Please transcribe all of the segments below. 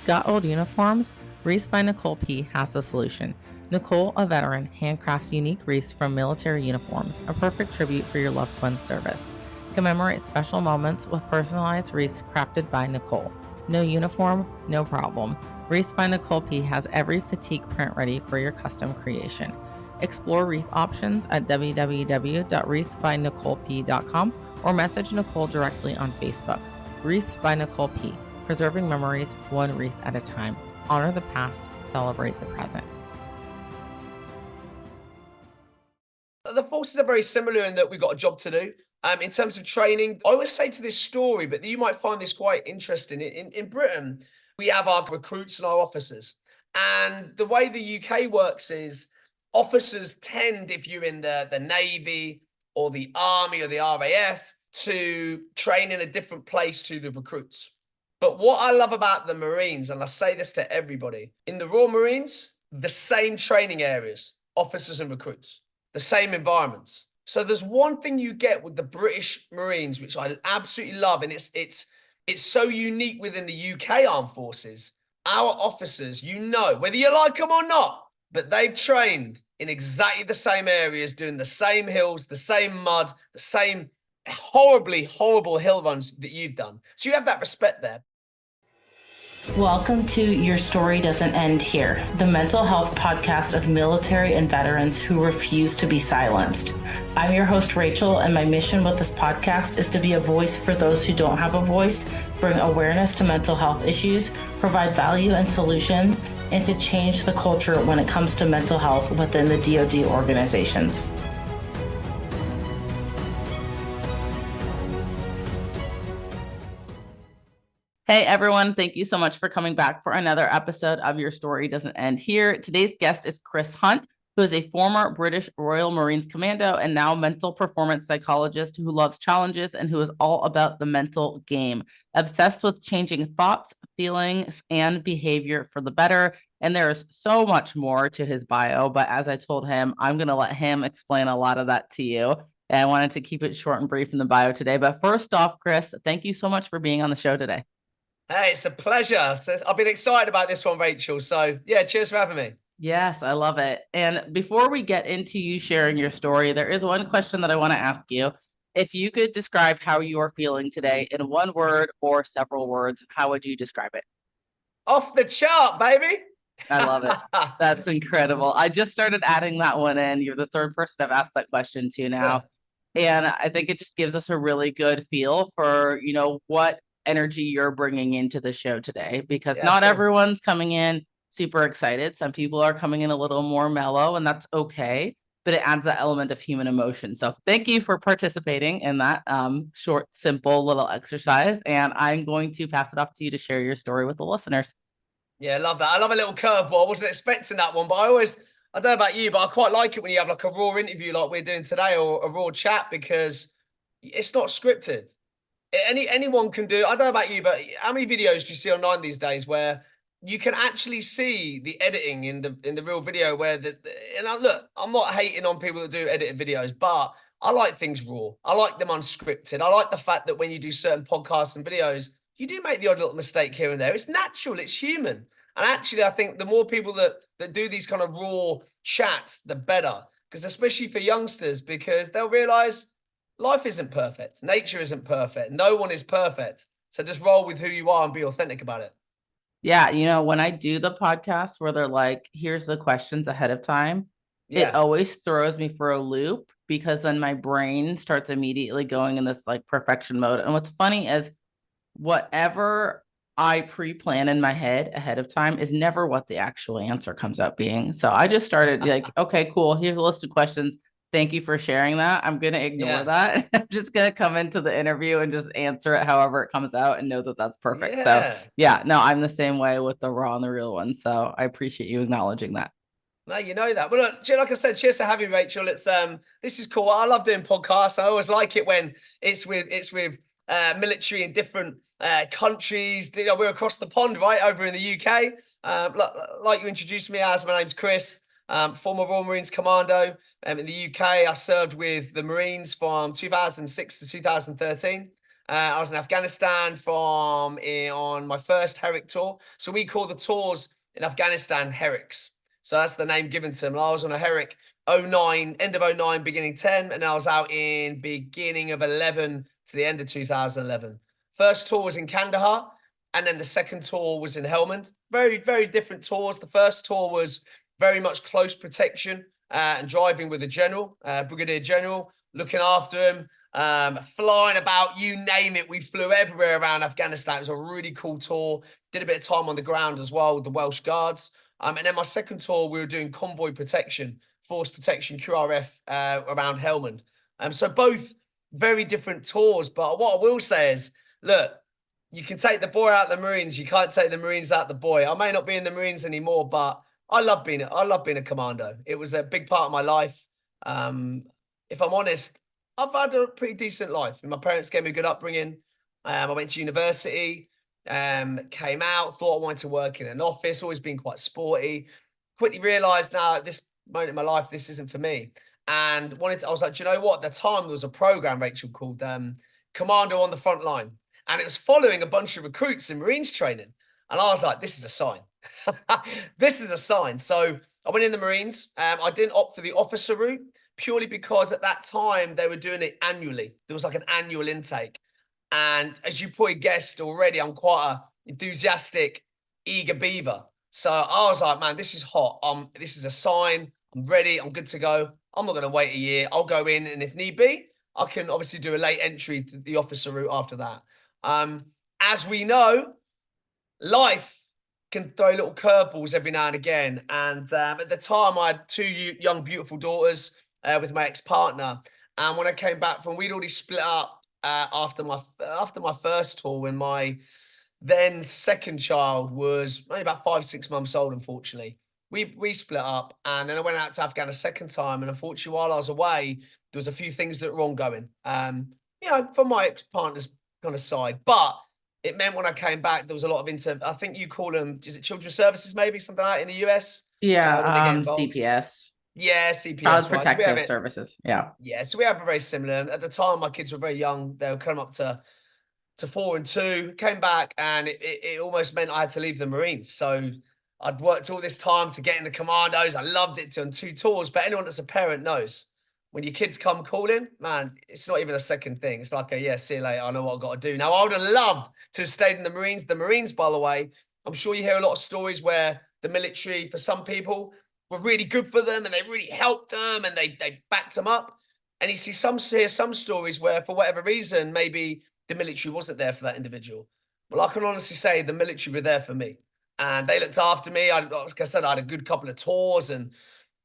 Got old uniforms? Wreaths by Nicole P. has the solution. Nicole, a veteran, handcrafts unique wreaths from military uniforms, a perfect tribute for your loved one's service. Commemorate special moments with personalized wreaths crafted by Nicole. No uniform, no problem. Wreaths by Nicole P. has every fatigue print ready for your custom creation. Explore wreath options at www.wreathsbynicoleP.com or message Nicole directly on Facebook. Wreaths by Nicole P. Preserving memories one wreath at a time. Honor the past, celebrate the present. The forces are very similar in that we've got a job to do. In terms of training, I always say to this story, but you might find this quite interesting. In Britain, we have our recruits and our officers. And the way the UK works is officers tend, if you're in the Navy or the Army or the RAF, to train in a different place to the recruits. But what I love about the Marines, and I say this to everybody, in the Royal Marines, the same training areas, officers and recruits, the same environments. So there's one thing you get with the British Marines, which I absolutely love, and it's so unique within the UK Armed Forces. Our officers, whether you like them or not, but they've trained in exactly the same areas, doing the same hills, the same mud, the same horribly horrible hill runs that you've done. So you have that respect there. Welcome to Your Story Doesn't End Here, the mental health podcast of military and veterans who refuse to be silenced. I'm your host, Rachel, and my mission with this podcast is to be a voice for those who don't have a voice, bring awareness to mental health issues, provide value and solutions, and to change the culture when it comes to mental health within the DoD organizations. Hey everyone, thank you so much for coming back for another episode of Your Story Doesn't End Here. Today's guest is Chris Hunt, who is a former British Royal Marines Commando and now mental performance psychologist who loves challenges and who is all about the mental game, obsessed with changing thoughts, feelings, and behavior for the better. And there is so much more to his bio, but as I told him, I'm going to let him explain a lot of that to you. And I wanted to keep it short and brief in the bio today. But first off, Chris, thank you so much for being on the show today. Hey, it's a pleasure. I've been excited about this one, Rachel. So yeah, cheers for having me. Yes, I love it. And before we get into you sharing your story, there is one question that I want to ask you. If you could describe how you are feeling today in one word or several words, how would you describe it? Off the chart, baby. I love it. That's incredible. I just started adding that one in. You're the third person I've asked that question to now. Yeah. And I think it just gives us a really good feel for, what energy you're bringing into the show today, because not everyone's coming in super excited. Some people are coming in a little more mellow, and that's okay, but it adds that element of human emotion. So thank you for participating in that short, simple little exercise. And I'm going to pass it off to you to share your story with the listeners. Yeah, I love that. I love a little curveball. I wasn't expecting that one, but I don't know about you, but I quite like it when you have like a raw interview like we're doing today, or a raw chat, because it's not scripted. Anyone can do. I don't know about you, but how many videos do you see online these days where you can actually see the editing in the real video? Look, I'm not hating on people that do edited videos, but I like things raw. I like them unscripted. I like the fact that when you do certain podcasts and videos, you do make the odd little mistake here and there. It's natural. It's human. And actually, I think the more people that do these kind of raw chats, the better. Because especially for youngsters, because they'll realize life isn't perfect. Nature isn't perfect. No one is perfect. So just roll with who you are and be authentic about it. Yeah. When I do the podcast where they're like, here's the questions ahead of time, it always throws me for a loop, because then my brain starts immediately going in this like perfection mode. And what's funny is whatever I pre-plan in my head ahead of time is never what the actual answer comes out being. So I just started like, okay, cool. Here's a list of questions. Thank you for sharing that. I'm going to ignore that. I'm just going to come into the interview and just answer it however it comes out and know that that's perfect. So I'm the same way with the raw and the real one. So I appreciate you acknowledging that. No, you know that. Well, look, like I said, cheers for having me, Rachel. This is cool. I love doing podcasts. I always like it when it's with military in different countries. We're across the pond, right, over in the UK. Like you introduced me as, my name's Chris. Former Royal Marines Commando. In the UK, I served with the Marines from 2006 to 2013. I was in Afghanistan on my first Herrick tour. So we call the tours in Afghanistan Herricks. So that's the name given to them. I was on a Herrick 09, end of 09, beginning 10, and I was out in beginning of 11 to the end of 2011. First tour was in Kandahar, and then the second tour was in Helmand. Very, very different tours. The first tour was very much close protection and driving with a general, brigadier general, looking after him, flying about, you name it. We flew everywhere around Afghanistan. It was a really cool tour. Did a bit of time on the ground as well with the Welsh Guards. And then my second tour, we were doing convoy protection, force protection, QRF around Helmand. So both very different tours. But what I will say is, look, you can take the boy out of the Marines. You can't take the Marines out of the boy. I may not be in the Marines anymore, but I love being a commando. It was a big part of my life. If I'm honest, I've had a pretty decent life. My parents gave me a good upbringing. I went to university, came out, thought I wanted to work in an office, always been quite sporty. Quickly realized now at this moment in my life, this isn't for me. And I was like, do you know what? At the time, there was a program, Rachel, called Commando on the Front Line. And it was following a bunch of recruits in Marines training. And I was like, this is a sign. This is a sign. So I went in the Marines. I didn't opt for the officer route purely because at that time they were doing it annually. There was like an annual intake. And as you probably guessed already, I'm quite a enthusiastic, eager beaver. So I was like, man, this is hot. This is a sign. I'm ready. I'm good to go. I'm not going to wait a year. I'll go in. And if need be, I can obviously do a late entry to the officer route after that. As we know, life can throw little curveballs every now and again. And at the time, I had two young, beautiful daughters with my ex-partner. And when I came back from, we'd already split up after my first tour, when my then second child was only about 5-6 months old, unfortunately. We split up, and then I went out to Afghanistan a second time. And unfortunately, while I was away, there was a few things that were ongoing, from my ex-partner's kind of side. But it meant when I came back, there was a lot of I think you call them, is it children's services, maybe something like that in the US? Yeah, when they get involved. CPS. Yeah, CPS. Child Right. Protective Services. Yeah. Yeah, so we have a very similar. And at the time, my kids were very young. They were coming up to 4 and 2. Came back, and it almost meant I had to leave the Marines. So I'd worked all this time to get in the commandos. I loved it on 2 tours. But anyone that's a parent knows, when your kids come calling, man, it's not even a second thing. It's like, yeah, see you later. I know what I've got to do. Now, I would have loved to have stayed in the Marines. The Marines, by the way, I'm sure you hear a lot of stories where the military, for some people, were really good for them and they really helped them and they backed them up. And you hear some stories where, for whatever reason, maybe the military wasn't there for that individual. Well, I can honestly say the military were there for me. And they looked after me. Like I said, I had a good couple of tours and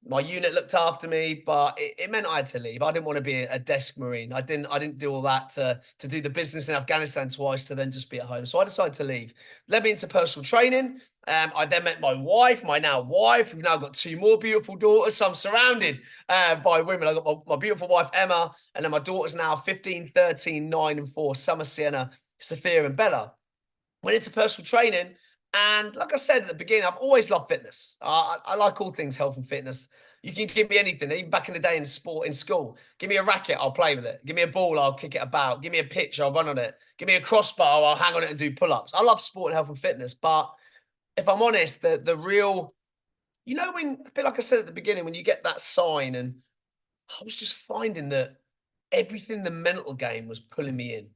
my unit looked after me, but it meant I had to leave. I didn't want to be a desk Marine. I didn't do all that to do the business in Afghanistan twice to then just be at home. So I decided to leave. Led me into personal training. I then met my wife, my now wife. We've now got 2 more beautiful daughters. So I'm surrounded by women. I've got my beautiful wife, Emma, and then my daughters now 15, 13, 9, and 4, Summer, Sienna, Sophia, and Bella. Went into personal training. And like I said at the beginning, I've always loved fitness. I like all things health and fitness. You can give me anything, even back in the day in sport, in school. Give me a racket, I'll play with it. Give me a ball, I'll kick it about. Give me a pitch, I'll run on it. Give me a crossbar, I'll hang on it and do pull-ups. I love sport and health and fitness. But if I'm honest, the real, when, a bit like I said at the beginning, when you get that sign, and I was just finding that everything, the mental game was pulling me in.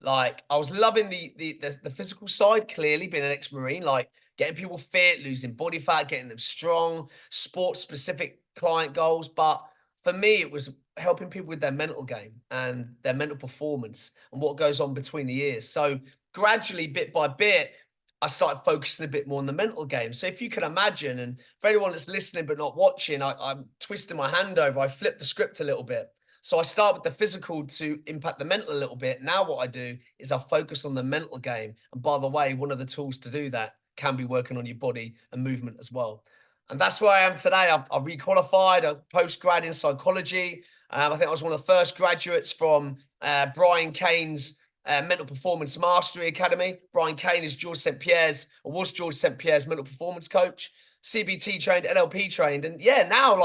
Like, I was loving the physical side, clearly, being an ex-Marine, like getting people fit, losing body fat, getting them strong, sports-specific client goals. But for me, it was helping people with their mental game and their mental performance and what goes on between the ears. So gradually, bit by bit, I started focusing a bit more on the mental game. So if you can imagine, and for anyone that's listening but not watching, I'm twisting my hand over, I flipped the script a little bit. So I start with the physical to impact the mental a little bit. Now what I do is I focus on the mental game. And by the way, one of the tools to do that can be working on your body and movement as well. And that's where I am today. I requalified, a post-grad in psychology. I think I was one of the first graduates from Brian Kane's Mental Performance Mastery Academy. Brian Kane is George St. Pierre's, or was George St. Pierre's mental performance coach, CBT trained, NLP trained. And yeah, now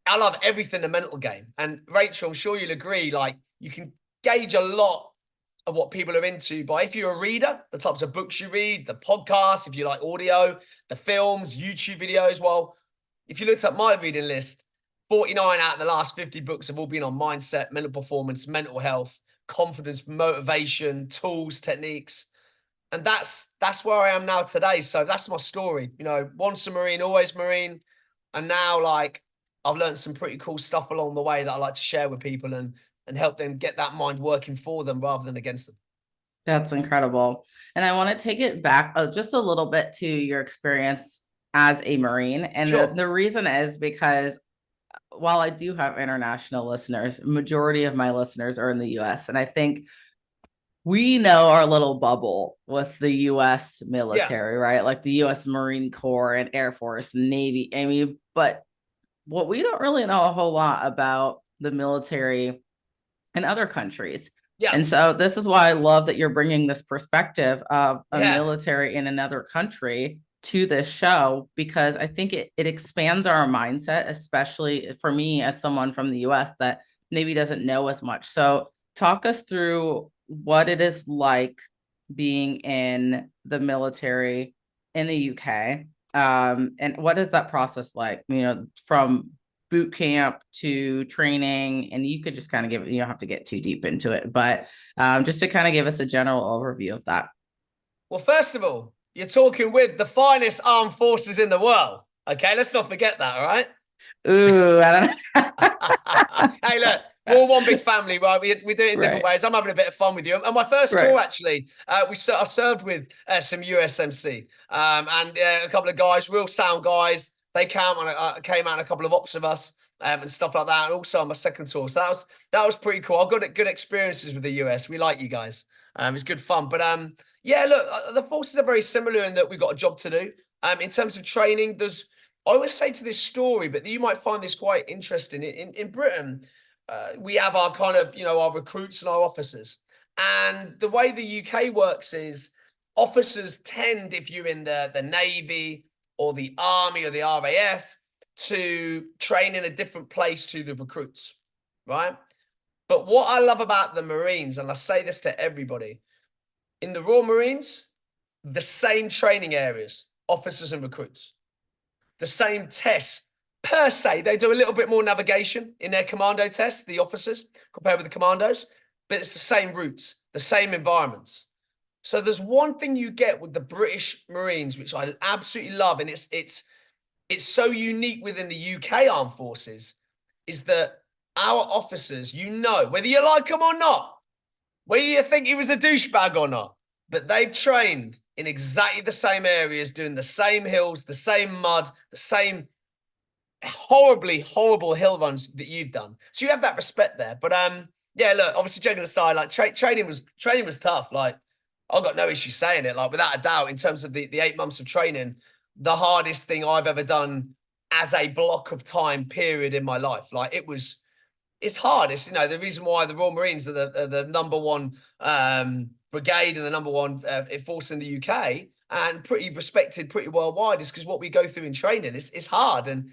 I love everything the mental game. And Rachel, I'm sure you'll agree, you can gauge a lot of what people are into by, if you're a reader, the types of books you read, the podcasts, if you like audio, the films, YouTube videos. Well, if you looked at my reading list, 49 out of the last 50 books have all been on mindset, mental performance, mental health, confidence, motivation, tools, techniques. And that's where I am now today. So that's my story. You know, once a Marine, always Marine. And now, like, I've learned some pretty cool stuff along the way that I like to share with people and help them get that mind working for them rather than against them. That's incredible. And I want to take it back just a little bit to your experience as a Marine. And Sure. the reason is because while I do have international listeners, majority of my listeners are in the US. And I think we know our little bubble with the US military, right? Like the US Marine Corps and Air Force, Navy. I mean, but what we don't really know a whole lot about the military in other countries. Yeah. And so this is why I love that you're bringing this perspective of a military in another country to this show, because I think it expands our mindset, especially for me as someone from the US that maybe doesn't know as much. So talk us through what it is like being in the military in the UK. And what is that process like, you know, from boot camp to training? And you could just kind of give it, you don't have to get too deep into it, but just to kind of give us a general overview of that. Well, first of all, you're talking with the finest armed forces in the world. Okay, let's not forget that, all right? Ooh, I don't know. Hey, look, we're all one big family, right? We do it in different ways. I'm having a bit of fun with you. And my first tour, actually, I served with some USMC and a couple of guys, real sound guys. They came out, a couple of ops of us and stuff like that. And also on my second tour. So that was pretty cool. I've got good experiences with the US. We like you guys. It's good fun. But yeah, look, the forces are very similar in that we've got a job to do. In terms of training, I always say to this story, but you might find this quite interesting. In Britain, we have our kind of, you know, our recruits and our officers. And the way the UK works is officers tend, if you're in the Navy or the Army or the RAF, to train in a different place to the recruits, right? But what I love about the Marines, and I say this to everybody, in the Royal Marines, the same training areas, officers and recruits, the same tests per se. They do a little bit more navigation in their commando tests, the officers, compared with the commandos, but it's the same routes, the same environments. So there's one thing you get with the British Marines, which I absolutely love, and it's so unique within the UK Armed Forces, is that our officers, you know, whether you like them or not, whether you think he was a douchebag or not, but they've trained in exactly the same areas, doing the same hills, the same mud, the same horrible hill runs that you've done. So you have that respect there. But yeah, look, obviously joking aside, like training was tough. Like I've got no issue saying it. Like without a doubt, in terms of the 8 months of training, the hardest thing I've ever done as a block of time period in my life. Like it's hard. It's, you know, the reason why the Royal Marines are the number one brigade and the number one force in the UK and pretty respected, pretty worldwide, is because what we go through in training is hard. And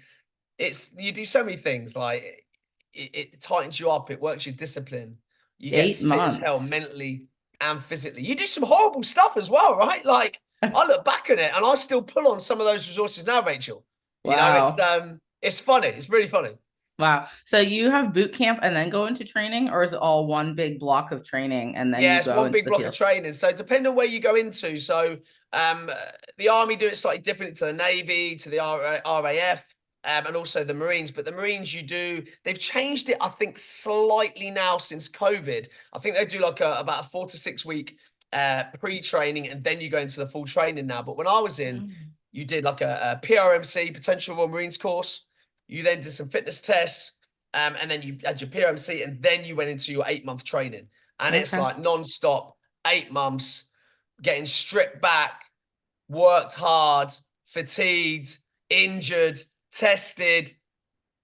you do so many things, like it tightens you up, it works your discipline. You get fit as hell mentally and physically. You do some horrible stuff as well, right? Like I look back at it and I still pull on some of those resources now, Rachel. You know, it's funny. It's really funny. Wow. So you have boot camp and then go into training, or is it all one big block of training and then it's one big block of training. So depending on where you go into. So the Army do it slightly differently to the Navy, to the RAF, and also the Marines. But the Marines, they've changed it, I think, slightly now since COVID. I think they do like about a 4 to 6 week pre-training, and then you go into the full training now. But when I was in, you did like a PRMC, Potential Royal Marines course. You then did some fitness tests, and then you had your PRMC, and then you went into your 8-month training. And it's like non-stop, 8 months, getting stripped back, worked hard, fatigued, injured, tested,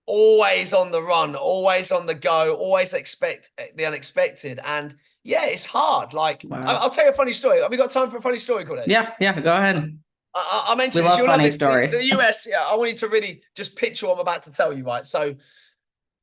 always on the run, always on the go, always expect the unexpected. And yeah, it's hard. Like, I'll tell you a funny story. Have we got time for a funny story, Corday? Yeah, go ahead. I mentioned this. You'll love this. The US, I want you to really just picture what I'm about to tell you, right? So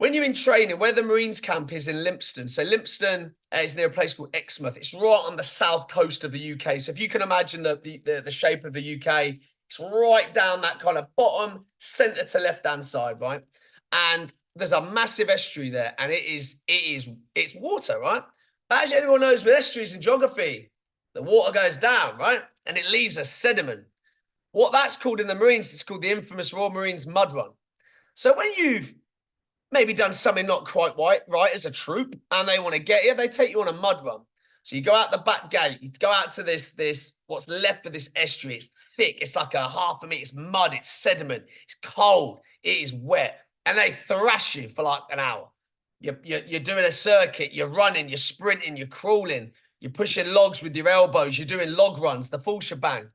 when you're in training, where the Marines camp is in Lympstone. So Lympstone is near a place called Exmouth. It's right on the south coast of the UK. So if you can imagine the shape of the UK, it's right down that kind of bottom center to left-hand side, right? And there's a massive estuary there, and it's water, right? But as everyone knows with estuaries in geography, the water goes down, right? And it leaves a sediment. What that's called in the Marines, it's called the infamous Royal Marines mud run. So when you've maybe done something not quite right as a troop, and they want to get you, they take you on a mud run. So you go out the back gate, you go out to this what's left of this estuary. It's thick, it's like a half a meter, it's mud, it's sediment, it's cold, it is wet, and they thrash you for like an hour. You're doing a circuit, you're running, you're sprinting, you're crawling, you're pushing logs with your elbows, you're doing log runs, the full shebang.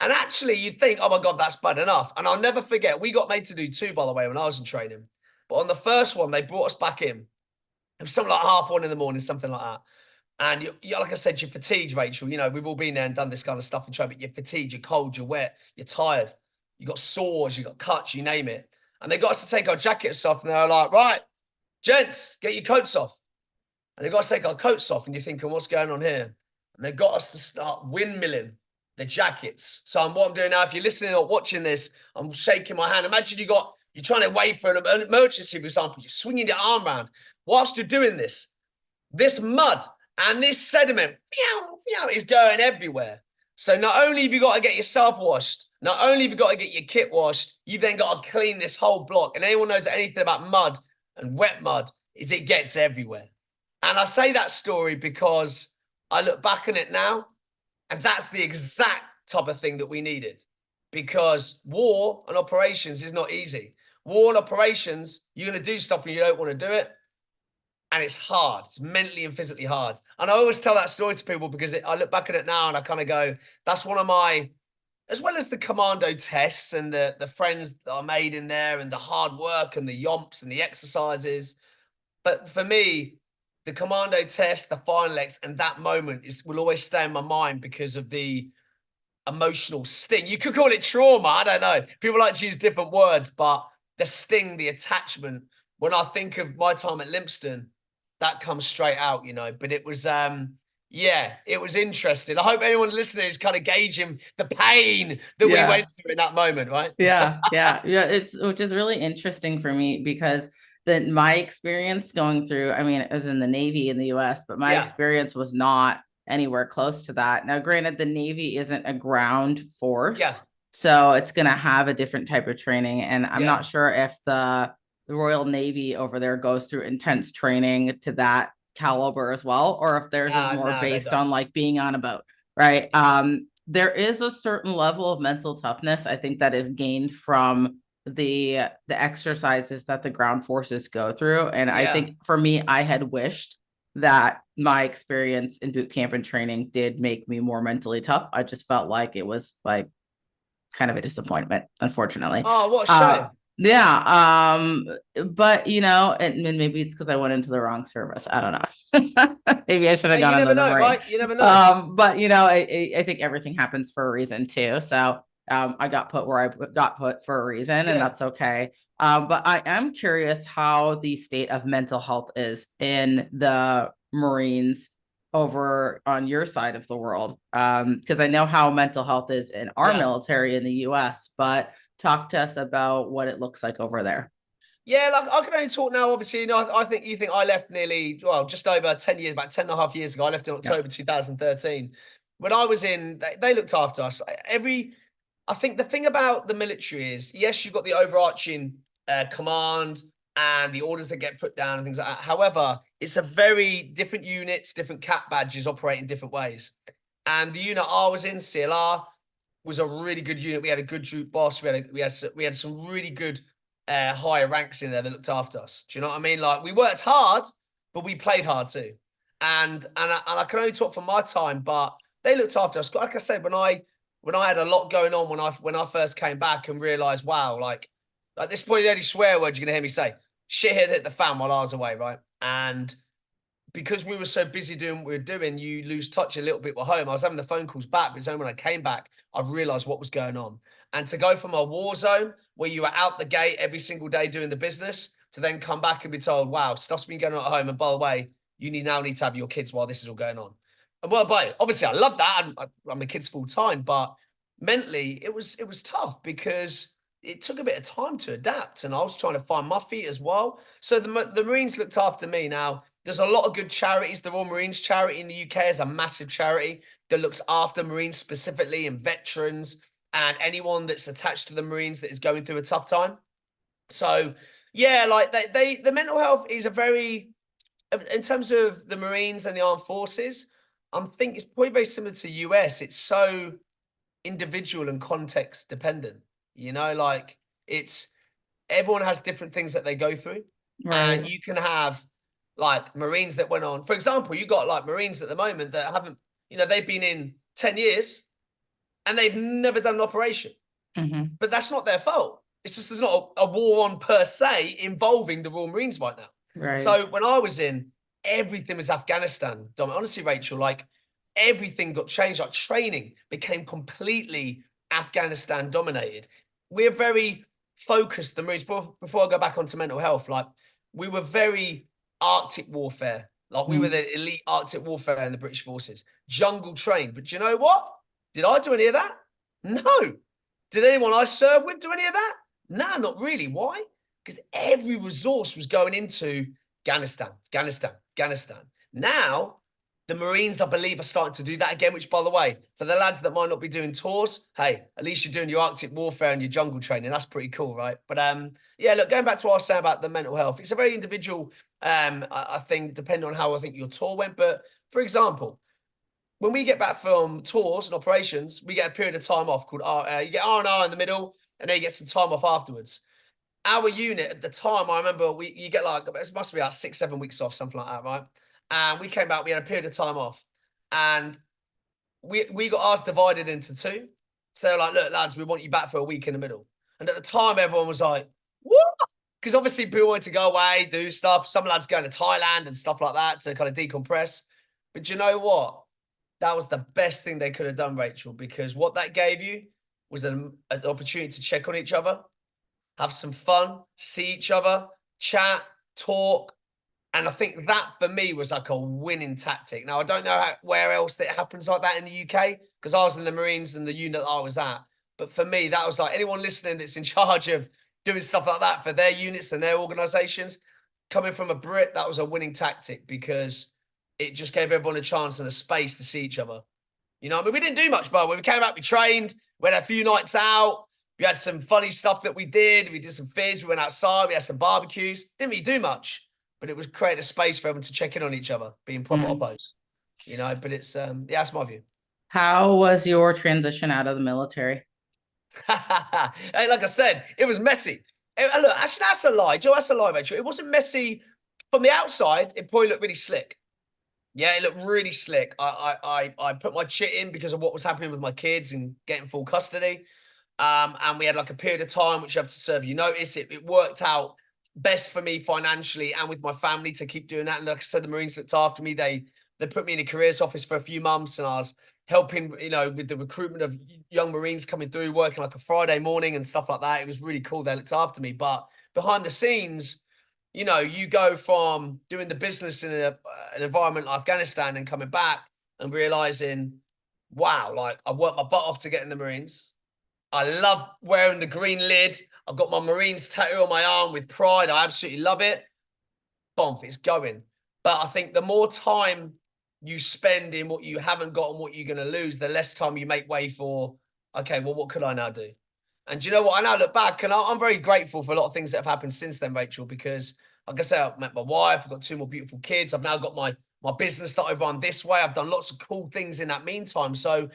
And actually, you'd think, oh my God, that's bad enough. And I'll never forget, we got made to do 2, by the way, when I was in training. But on the first one, they brought us back in. It was something like 1:30 in the morning, something like that. And you like I said, you're fatigued, Rachel. You know, we've all been there and done this kind of stuff in training, but you're fatigued, you're cold, you're wet, you're tired. You got sores, you got cuts, you name it. And they got us to take our jackets off, and they were like, right, gents, get your coats off. And they got us to take our coats off, and you're thinking, what's going on here? And they got us to start windmilling the jackets. So what I'm doing now, if you're listening or watching this, I'm shaking my hand. Imagine you're trying to wait for an emergency, for example, you're swinging your arm around. Whilst you're doing this mud and this sediment is going everywhere. So not only have you got to get yourself washed, not only have you got to get your kit washed, you've then got to clean this whole block. And anyone knows anything about mud and wet mud is it gets everywhere. And I say that story because I look back on it now, and that's the exact type of thing that we needed, because war and operations is not easy. War and operations, you're going to do stuff and you don't want to do it. And it's hard. It's mentally and physically hard. And I always tell that story to people because I look back at it now and I kind of go, that's one of my, as well as the commando tests and the friends that I made in there and the hard work and the yomps and the exercises. But for me, the commando test, the final X, and that moment will always stay in my mind because of the emotional sting. You could call it trauma. I don't know. People like to use different words, but the sting, the attachment, when I think of my time at Lympstone, that comes straight out, you know. But it was, it was interesting. I hope anyone listening is kind of gauging the pain that we went through in that moment, right? Yeah. Which is really interesting for me because my experience going through, I mean, it was in the Navy in the US, but my experience was not anywhere close to that. Now, granted, the Navy isn't a ground force, so it's going to have a different type of training. And I'm not sure if the Royal Navy over there goes through intense training to that caliber as well, or if theirs is more based on like being on a boat, right? There is a certain level of mental toughness, I think, that is gained from the exercises that the ground forces go through. And I think for me, I had wished that my experience in boot camp and training did make me more mentally tough. I just felt like it was like kind of a disappointment, unfortunately. Oh, what a shame. But you know, and maybe it's because I went into the wrong service. I don't know. Maybe I should have gone. You never know, right? You never know. But you know, I think everything happens for a reason too. So I got put where I got put for a reason, and that's okay. But I am curious how the state of mental health is in the Marines over on your side of the world. Because I know how mental health is in our military in the US, but talk to us about what it looks like over there. Yeah, like I can only talk now, obviously. You know, I think I left just over 10 years, about 10 and a half years ago. I left in October 2013. When I was in, they looked after us. I think the thing about the military is, yes, you've got the overarching command and the orders that get put down and things like that. However, it's a very different units, different cap badges operate in different ways. And the unit I was in, CLR, was a really good unit. We had a good troop boss. We had some really good higher ranks in there that looked after us. Do you know what I mean? Like, we worked hard, but we played hard too. And I can only talk from my time, but they looked after us. Like I said, when I had a lot going on when I first came back and realized, wow, like at this point, the only swear word you're gonna hear me say, shit hit the fan while I was away, right? And because we were so busy doing what we were doing, you lose touch a little bit with home. I was having the phone calls back, but it's only when I came back, I realized what was going on. And to go from a war zone where you were out the gate every single day doing the business to then come back and be told, wow, stuff's been going on at home. And by the way, you now need to have your kids while this is all going on. And well, but obviously I love that. I'm a kid's full time, but mentally it was tough because it took a bit of time to adapt, and I was trying to find my feet as well. So the Marines looked after me. Now, there's a lot of good charities. The Royal Marines charity in the UK is a massive charity that looks after Marines specifically and veterans and anyone that's attached to the Marines that is going through a tough time. So yeah, like the mental health is a very, in terms of the Marines and the armed forces, I think it's probably very similar to US. It's so individual and context dependent, like it's, everyone has different things that they go through. Right. And you can have like Marines that went on, for example, you got like Marines at the moment that haven't, they've been in 10 years and they've never done an operation, but that's not their fault. It's just, there's not a war on per se involving the Royal Marines right now. Right. So when I was in, everything was Afghanistan. Honestly, Rachel, like everything got changed. Like training became completely Afghanistan dominated. We're very focused, the Marines, before I go back onto mental health, like we were very Arctic warfare. Like we were the elite Arctic warfare in the British forces, jungle trained. But you know what? Did I do any of that? No. Did anyone I served with do any of that? No, not really. Why? Because every resource was going into Afghanistan. Now, the Marines, I believe, are starting to do that again, which, by the way, for the lads that might not be doing tours, hey, at least you're doing your Arctic warfare and your jungle training. That's pretty cool, right? But yeah, look, going back to what I was saying about the mental health, it's a very individual, I think, depending on how I think your tour went. But for example, when we get back from tours and operations, we get a period of time off called you get R&R in the middle, and then you get some time off afterwards. Our unit at the time, I remember you get like, it must be like 6-7 weeks off, something like that, right? And we came back, we had a period of time off, and we got ours divided into two. So they're like, look, lads, we want you back for a week in the middle. And at the time, everyone was like, what? Because obviously people wanted to go away, do stuff. Some lads going to Thailand and stuff like that to kind of decompress. But you know what? That was the best thing they could have done, Rachel, because what that gave you was an opportunity to check on each other, have some fun, see each other, chat, talk. And I think that for me was like a winning tactic. Now, I don't know where else that happens like that in the UK, because I was in the Marines and the unit that I was at. But for me, that was like, anyone listening that's in charge of doing stuff like that for their units and their organizations, coming from a Brit, that was a winning tactic, because it just gave everyone a chance and a space to see each other. I mean, we didn't do much, but when we came back, we trained, we had a few nights out, we had some funny stuff that we did some fizz, we went outside, we had some barbecues, didn't really do much, but it was create a space for everyone to check in on each other, being proper oppos, but it's, yeah, that's my view. How was your transition out of the military? Hey, like I said, it was messy. Look, actually, that's a lie. Joe, that's a lie, Rachel. It wasn't messy from the outside. It probably looked really slick. Yeah, it looked really slick. I put my chit in because of what was happening with my kids and getting full custody. And we had like a period of time which you have to serve you notice. It worked out best for me financially and with my family to keep doing that. And like I said, the Marines looked after me. They put me in a careers office for a few months, and I was helping, with the recruitment of young Marines coming through, working like a Friday morning and stuff like that. It was really cool. They looked after me. But behind the scenes, you go from doing the business in an environment like Afghanistan and coming back and realizing, wow, like I worked my butt off to get in the Marines. I love wearing the green lid. I've got my Marines tattoo on my arm with pride. I absolutely love it. Bomb, it's going. But I think the more time you spend in what you haven't got and what you're going to lose, the less time you make way for, okay, well, what could I now do? And do you know what? I now look back and I'm very grateful for a lot of things that have happened since then, Rachel, because like I said, I've met my wife, I've got 2 more beautiful kids. I've now got my business that I run this way. I've done lots of cool things in that meantime. So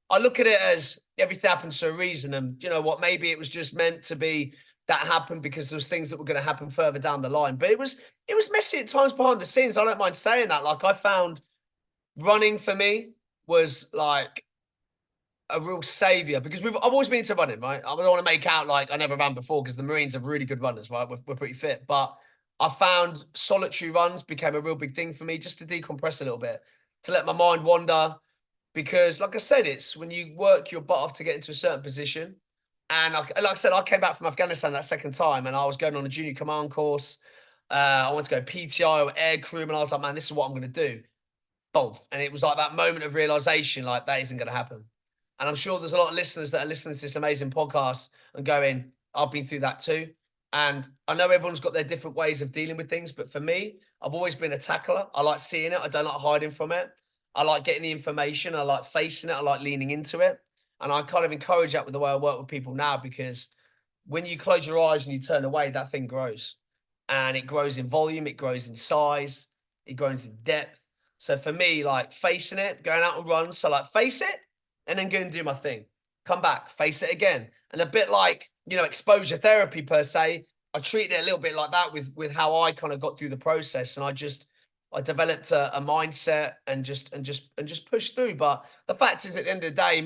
I look at it as everything happens for a reason. And you know what? Maybe it was just meant to be that happened because there's things that were going to happen further down the line. But it was messy at times behind the scenes. I don't mind saying that. Like I found running for me was like a real savior, because I've always been into running, right? I don't want to make out like I never ran before, because the Marines are really good runners, right? We're pretty fit, but I found solitary runs became a real big thing for me, just to decompress a little bit, to let my mind wander. Because like I said, it's when you work your butt off to get into a certain position, And like I said, I came back from Afghanistan that second time, and I was going on a junior command course. I wanted to go PTI or air crew, and I was like, man, this is what I'm going to do. Both. And it was like that moment of realization, like, that isn't going to happen. And I'm sure there's a lot of listeners that are listening to this amazing podcast and going, I've been through that too. And I know everyone's got their different ways of dealing with things, but for me, I've always been a tackler. I like seeing it. I don't like hiding from it. I like getting the information. I like facing it. I like leaning into it. And I kind of encourage that with the way I work with people now, because when you close your eyes and you turn away, that thing grows. And it grows in volume, it grows in size, it grows in depth. So for me, like facing it, going out and run. So like face it and then go and do my thing. Come back, face it again. And a bit like, exposure therapy per se, I treated it a little bit like that with how I kind of got through the process. And I developed a mindset and just pushed through. But the fact is, at the end of the day,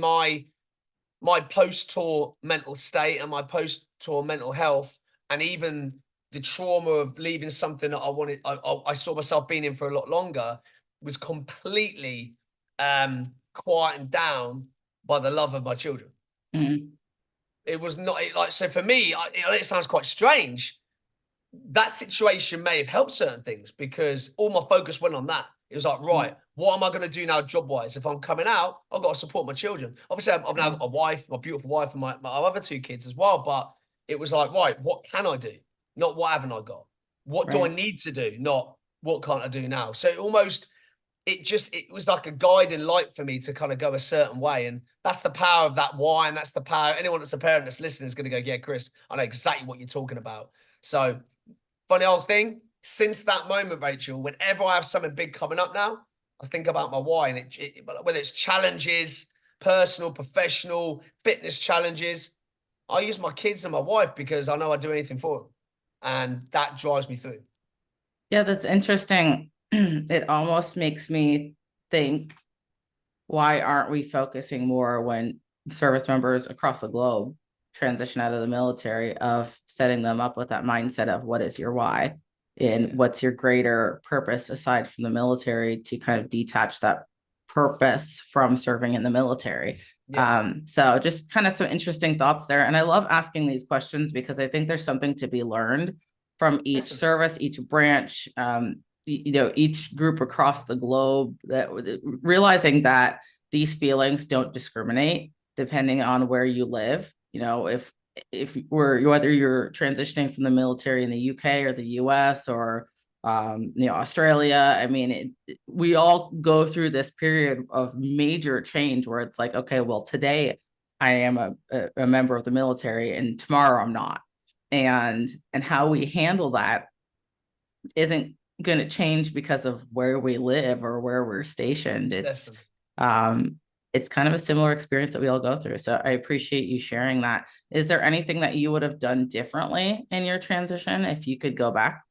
my post-tour mental state and my post-tour mental health, and even the trauma of leaving something that I saw myself being in for a lot longer, was completely quietened down by the love of my children. Mm-hmm. It was not so for me, it sounds quite strange. That situation may have helped certain things because all my focus went on that. It was like, right, what am I going to do now job-wise? If I'm coming out, I've got to support my children. Obviously, I've now got a wife, my beautiful wife, and my other two kids as well. But it was like, right, what can I do? Not what haven't I got? What do I need to do? Not what can't I do now? So it was like a guiding light for me to kind of go a certain way. And that's the power of that why. And that's the power. Anyone that's a parent that's listening is going to go, yeah, Chris, I know exactly what you're talking about. So funny old thing, since that moment, Rachel, whenever I have something big coming up now, I think about my why. And whether it's challenges, personal, professional, fitness challenges, I use my kids and my wife because I know I'd do anything for them. And that drives me through. Yeah, that's interesting. It almost makes me think, why aren't we focusing more when service members across the globe transition out of the military, of setting them up with that mindset of what is your why and what's your greater purpose aside from the military, to kind of detach that purpose from serving in the military. So just kind of some interesting thoughts there. And I love asking these questions because I think there's something to be learned from each service, each branch, each group across the globe, that realizing that these feelings don't discriminate depending on where you live. Whether you're transitioning from the military in the UK or the US or Australia, I mean, we all go through this period of major change where it's like, okay, well, today I am a member of the military and tomorrow I'm not. And how we handle that isn't going to change because of where we live or where we're stationed. It's kind of a similar experience that we all go through. So I appreciate you sharing that. Is there anything that you would have done differently in your transition if you could go back?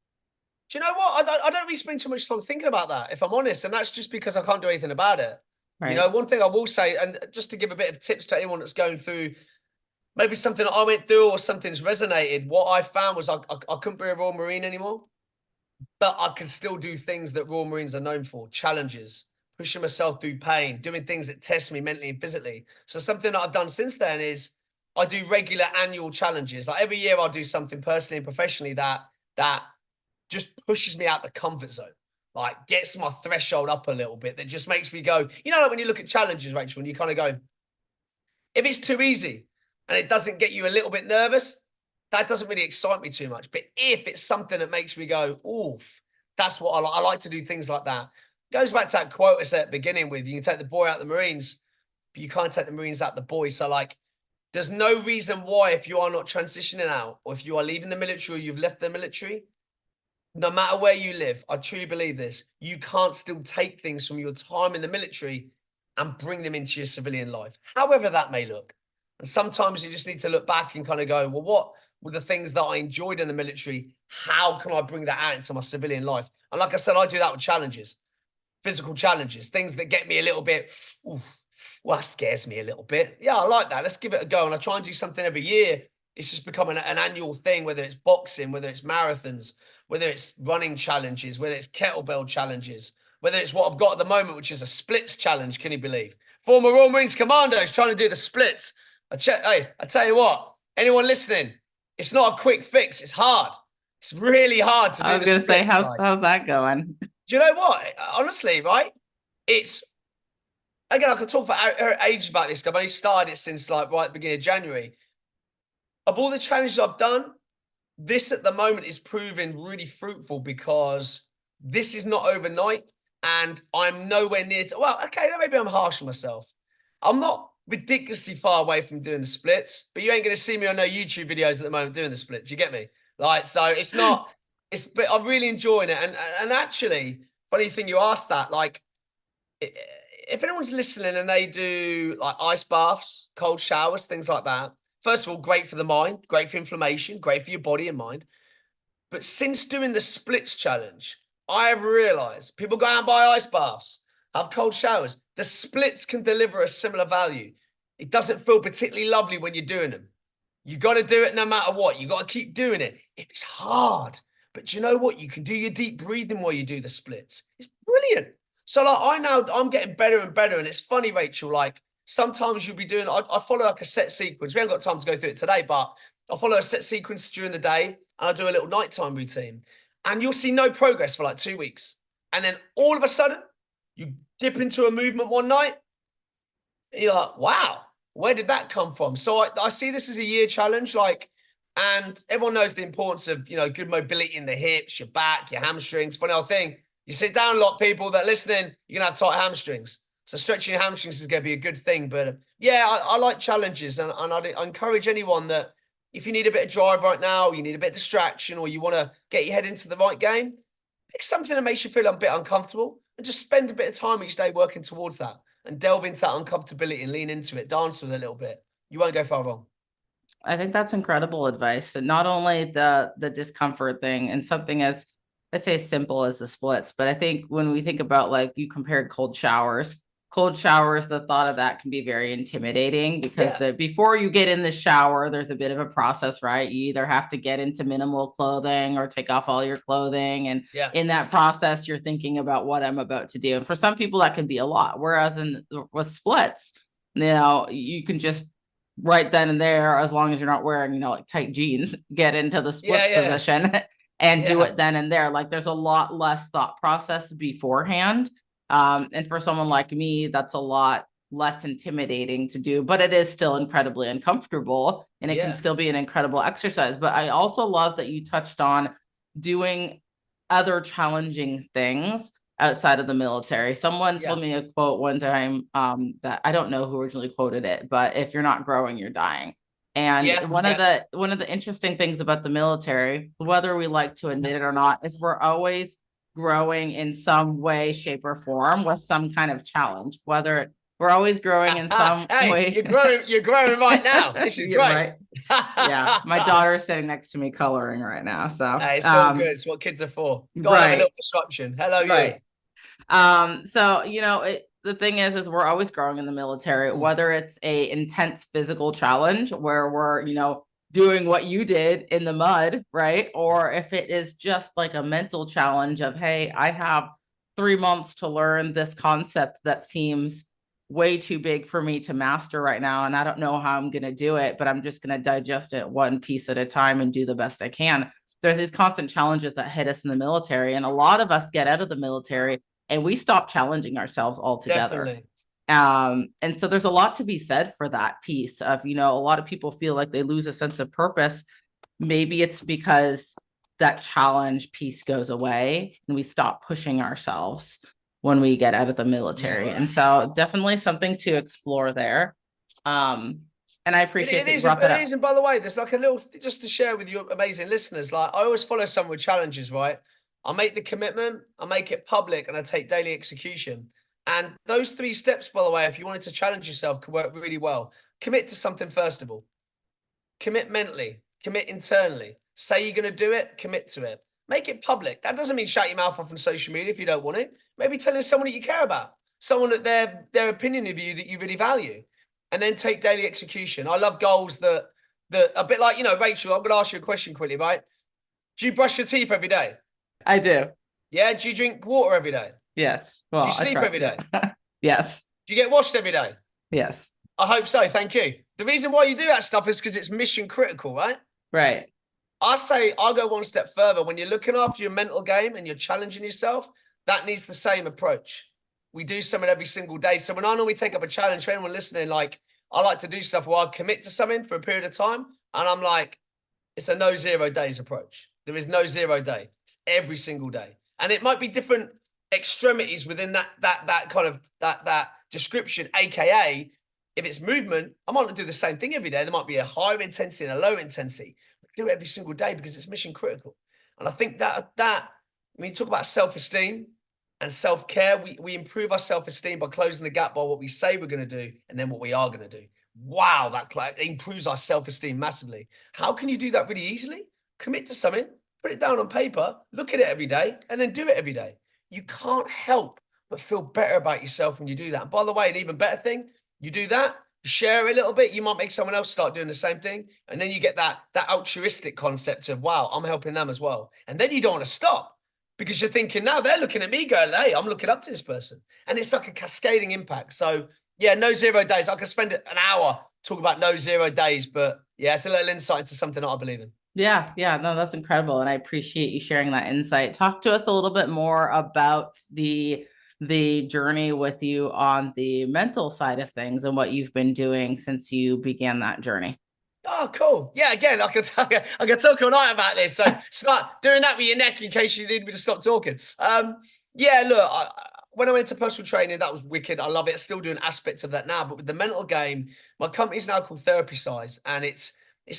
Do you know what? I don't really spend too much time thinking about that, if I'm honest. And that's just because I can't do anything about it. Right. One thing I will say, and just to give a bit of tips to anyone that's going through maybe something that I went through or something's resonated, what I found was I couldn't be a Royal Marine anymore. But I can still do things that Royal Marines are known for, challenges, pushing myself through pain, doing things that test me mentally and physically. So something that I've done since then is I do regular annual challenges. Like every year I'll do something personally and professionally that just pushes me out the comfort zone, like gets my threshold up a little bit, that just makes me go, like when you look at challenges, Rachel, and you kind of go, if it's too easy and it doesn't get you a little bit nervous, that doesn't really excite me too much. But if it's something that makes me go, oof, that's what I like. I like to do things like that. Goes back to that quote I said at the beginning with, you can take the boy out of the Marines, but you can't take the Marines out the boy. So like, there's no reason why, if you are not transitioning out, or if you are leaving the military or you've left the military, no matter where you live, I truly believe this, you can't still take things from your time in the military and bring them into your civilian life, however that may look. And sometimes you just need to look back and kind of go, well, what were the things that I enjoyed in the military? How can I bring that out into my civilian life? And like I said, I do that with challenges, physical challenges, things that get me a little bit, oof, well, that scares me a little bit. Yeah, I like that. Let's give it a go. And I try and do something every year. It's just become an annual thing, whether it's boxing, whether it's marathons, whether it's running challenges, whether it's kettlebell challenges, whether it's what I've got at the moment, which is a splits challenge. Can you believe? Former Royal Marines Commando is trying to do the splits. I tell you what, anyone listening, it's not a quick fix. It's hard. It's really hard to do. I was going to say, how's that going? Do you know what? Honestly, right? It's, again, I could talk for ages about this. I've only started it since like right at the beginning of January. Of all the challenges I've done, this at the moment is proving really fruitful because this is not overnight and I'm nowhere near to, well, okay, maybe I'm harsh on myself. I'm not ridiculously far away from doing the splits, but you ain't going to see me on no YouTube videos at the moment doing the splits. You get me? Like, so it's not, but I'm really enjoying it. And actually, funny thing you asked that, like, if anyone's listening and they do like ice baths, cold showers, things like that, first of all, great for the mind, great for inflammation, great for your body and mind. But since doing the splits challenge, I have realized people go out and buy ice baths, have cold showers. The splits can deliver a similar value. It doesn't feel particularly lovely when you're doing them. You got to do it no matter what. You got to keep doing it. It's hard. But you know what? You can do your deep breathing while you do the splits. It's brilliant. So like I'm getting better and better. And it's funny, Rachel, like sometimes you'll be doing, I follow like a set sequence. We haven't got time to go through it today, but I follow a set sequence during the day and I do a little nighttime routine. And you'll see no progress for like 2 weeks. And then all of a sudden, you dip into a movement one night, and you're like, wow, where did that come from? So I see this as a year challenge, like, and everyone knows the importance of, good mobility in the hips, your back, your hamstrings. Funny old thing, you sit down a lot, people that are listening, you're going to have tight hamstrings. So stretching your hamstrings is going to be a good thing. But yeah, I like challenges. And I encourage anyone that if you need a bit of drive right now, you need a bit of distraction, or you want to get your head into the right game, pick something that makes you feel a bit uncomfortable and just spend a bit of time each day working towards that and delve into that uncomfortability and lean into it, dance with it a little bit. You won't go far wrong. I think that's incredible advice. And not only the discomfort thing and something as, I say, simple as the splits, but I think when we think about, like, you compared cold showers, the thought of that can be very intimidating because before you get in the shower, there's a bit of a process, right? You either have to get into minimal clothing or take off all your clothing. And in that process, you're thinking about what I'm about to do. And for some people, that can be a lot. Whereas with splits, you can just right then and there, as long as you're not wearing, like tight jeans, get into the splits position and do it then and there. Like, there's a lot less thought process beforehand. And for someone like me, that's a lot less intimidating to do, but it is still incredibly uncomfortable and it can still be an incredible exercise. But I also love that you touched on doing other challenging things outside of the military. Someone told me a quote one time that I don't know who originally quoted it, but if you're not growing, you're dying. And one of the interesting things about the military, whether we like to admit it or not, is we're always growing in some way, shape, or form with some kind of challenge. Whether we're always growing in some way. You're growing right now. This is great. Right. Yeah, my daughter's sitting next to me coloring right now. So it's all good. It's what kids are for. Gotta have a little disruption. Hello, you. So the thing is we're always growing in the military, whether it's a intense physical challenge where we're doing what you did in the mud, right? Or if it is just like a mental challenge of, hey, I have 3 months to learn this concept that seems way too big for me to master right now. And I don't know how I'm going to do it, but I'm just going to digest it one piece at a time and do the best I can. There's these constant challenges that hit us in the military. And a lot of us get out of the military and we stop challenging ourselves altogether. Definitely. And so there's a lot to be said for that piece of, a lot of people feel like they lose a sense of purpose. Maybe it's because that challenge piece goes away and we stop pushing ourselves when we get out of the military. And so definitely something to explore there. And I appreciate that you brought that up. And by the way, there's like a little, just to share with you amazing listeners, like I always follow some with challenges, right? I make the commitment, I make it public, and I take daily execution. And those 3 steps, by the way, if you wanted to challenge yourself, could work really well. Commit to something, first of all. Commit mentally. Commit internally. Say you're going to do it. Commit to it. Make it public. That doesn't mean shut your mouth off on social media if you don't want it. Maybe telling someone that you care about. Someone that their opinion of you that you really value. And then take daily execution. I love goals that a bit like, Rachel, I'm going to ask you a question quickly, right? Do you brush your teeth every day? I do. Yeah? Do you drink water every day? Yes. Well, do you sleep every day? Yes. Do you get washed every day? Yes. I hope so. Thank you. The reason why you do that stuff is because it's mission critical, right? Right. I say I'll go one step further. When you're looking after your mental game and you're challenging yourself, that needs the same approach. We do something every single day. So when I normally take up a challenge for anyone listening, like I like to do stuff where I commit to something for a period of time. And I'm like, it's a no 0 days approach. There is no 0 day. It's every single day. And it might be different extremities within that kind of that description, AKA if it's movement, I might not do the same thing every day. There might be a higher intensity and a lower intensity. Do it every single day because it's mission critical. And I think that when you talk about self-esteem and self-care, we improve our self-esteem by closing the gap by what we say we're going to do and then what we are going to do. Wow, that improves our self-esteem massively. How can you do that really easily? Commit to something, put it down on paper, look at it every day, and then do it every day. You can't help but feel better about yourself when you do that. And by the way, an even better thing, you do that, share a little bit, you might make someone else start doing the same thing. And then you get that altruistic concept of, wow, I'm helping them as well. And then you don't want to stop because you're thinking, now they're looking at me going, hey, I'm looking up to this person. And it's like a cascading impact. So yeah, no 0 days. I could spend an hour talking about no 0 days, but yeah, it's a little insight into something that I believe in. Yeah, no, that's incredible. And I appreciate you sharing that insight. Talk to us a little bit more about the journey with you on the mental side of things and what you've been doing since you began that journey. Oh, cool. Yeah, again, I could talk all night about this. So start doing that with your neck in case you need me to stop talking. Yeah, look, when I went to personal training, that was wicked. I love it. I'm still doing aspects of that now. But with the mental game, my company's now called Therapy Size, and it's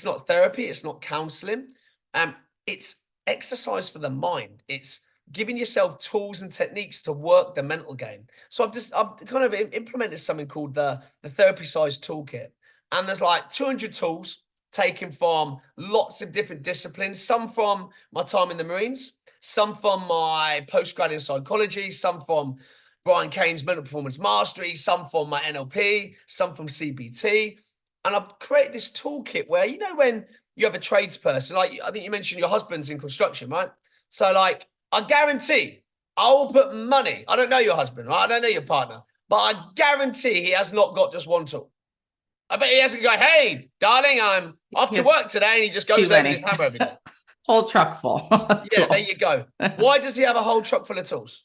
not therapy, it's not counseling. It's exercise for the mind. It's giving yourself tools and techniques to work the mental game. So I've kind of implemented something called the Therapy Size Toolkit. And there's like 200 tools taken from lots of different disciplines, some from my time in the Marines, some from my postgrad in psychology, some from Brian Cain's mental performance mastery, some from my NLP, some from CBT. And I've created this toolkit where, when you have a tradesperson, like I think you mentioned your husband's in construction, right? So like, I guarantee I will put money. I don't know your husband, right? I don't know your partner, but I guarantee he has not got just one tool. I bet he has to go, hey, darling, I'm off to work today. And he just goes there with his hammer every day. Whole truck full. Yeah, there you go. Why does he have a whole truck full of tools?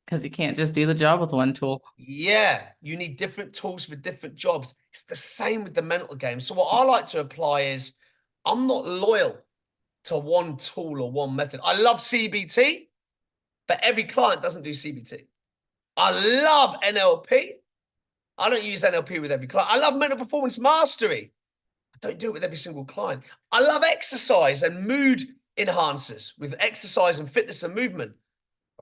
Because you can't just do the job with one tool. Yeah, you need different tools for different jobs. It's the same with the mental game. So what I like to apply is I'm not loyal to one tool or one method. I love CBT, but every client doesn't do CBT. I love NLP. I don't use NLP with every client. I love mental performance mastery. I don't do it with every single client. I love exercise and mood enhancers with exercise and fitness and movement.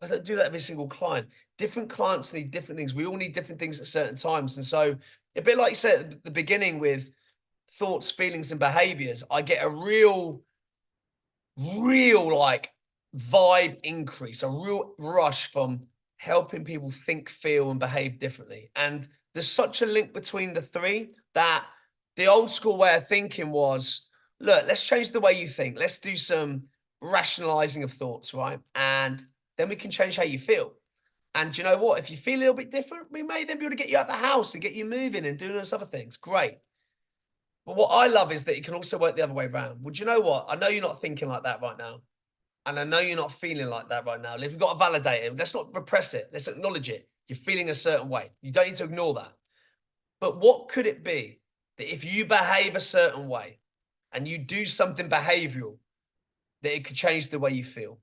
I don't do that every single client. Different clients need different things. We all need different things at certain times. And so a bit like you said at the beginning with thoughts, feelings, and behaviors, I get a real like vibe increase, a real rush from helping people think, feel, and behave differently. And there's such a link between the three that the old school way of thinking was, look, let's change the way you think. Let's do some rationalizing of thoughts, right? And then we can change how you feel. And you know what? If you feel a little bit different, we may then be able to get you out of the house and get you moving and doing those other things. Great. But what I love is that it can also work the other way around. Well, do you know what? I know you're not thinking like that right now. And I know you're not feeling like that right now. If you've got to validate it, let's not repress it. Let's acknowledge it. You're feeling a certain way. You don't need to ignore that. But what could it be that if you behave a certain way and you do something behavioral, that it could change the way you feel?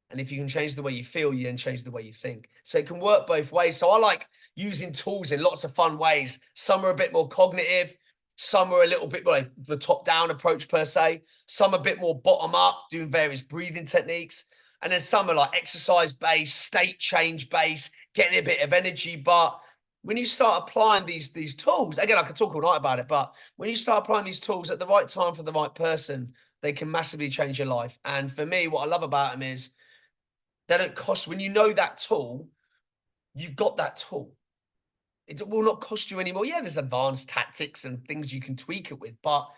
And if you can change the way you feel, you then change the way you think. So it can work both ways. So I like using tools in lots of fun ways. Some are a bit more cognitive. Some are a little bit like the top-down approach per se. Some a bit more bottom-up, doing various breathing techniques. And then some are like exercise-based, state change-based, getting a bit of energy. But when you start applying these tools, again, I could talk all night about it, but when you start applying these tools at the right time for the right person, they can massively change your life. And for me, what I love about them is they don't cost. When you know that tool, you've got that tool. It will not cost you anymore. Yeah, there's advanced tactics and things you can tweak it with, but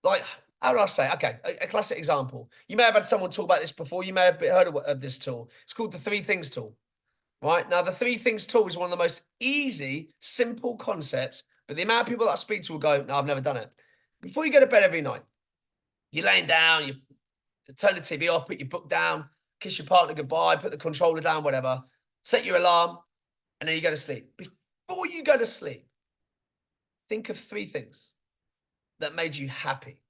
like, how do I say? Okay, a classic example. You may have had someone talk about this before. You may have heard of this tool. It's called the 3 Things tool. right? Now, the 3 things tool is one of the most easy, simple concepts, but the amount of people that I speak to will go, no, I've never done it. Before you go to bed every night, you're laying down, you turn the TV off, put your book down, kiss your partner goodbye, put the controller down, whatever, set your alarm, and then you go to sleep. Before you go to sleep, think of 3 things that made you happy